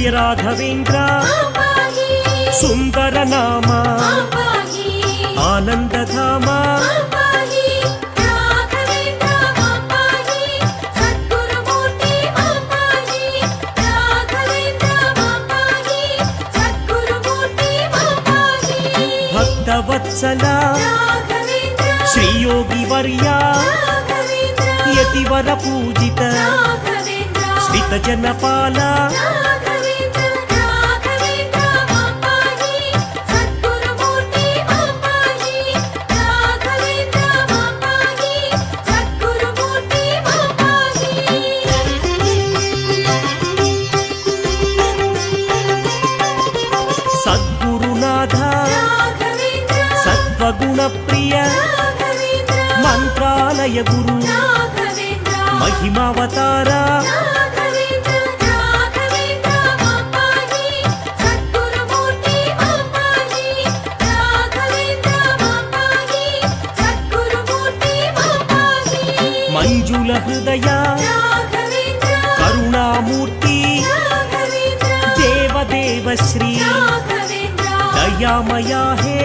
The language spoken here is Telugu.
జయ రాఘవేంద్ర సుందర నామ ఆనందధామ భక్తవత్సల శ్రీయోగి వర్య యతివర పూజిత శ్రిత జనపాల సద్గురునాథ సత్వగుణ ప్రియ మంత్రాలయ గురు మహిమావతార మంజుల హృదయ కరుణామూర్తి దేవదేవ శ్రీ దయామయా హే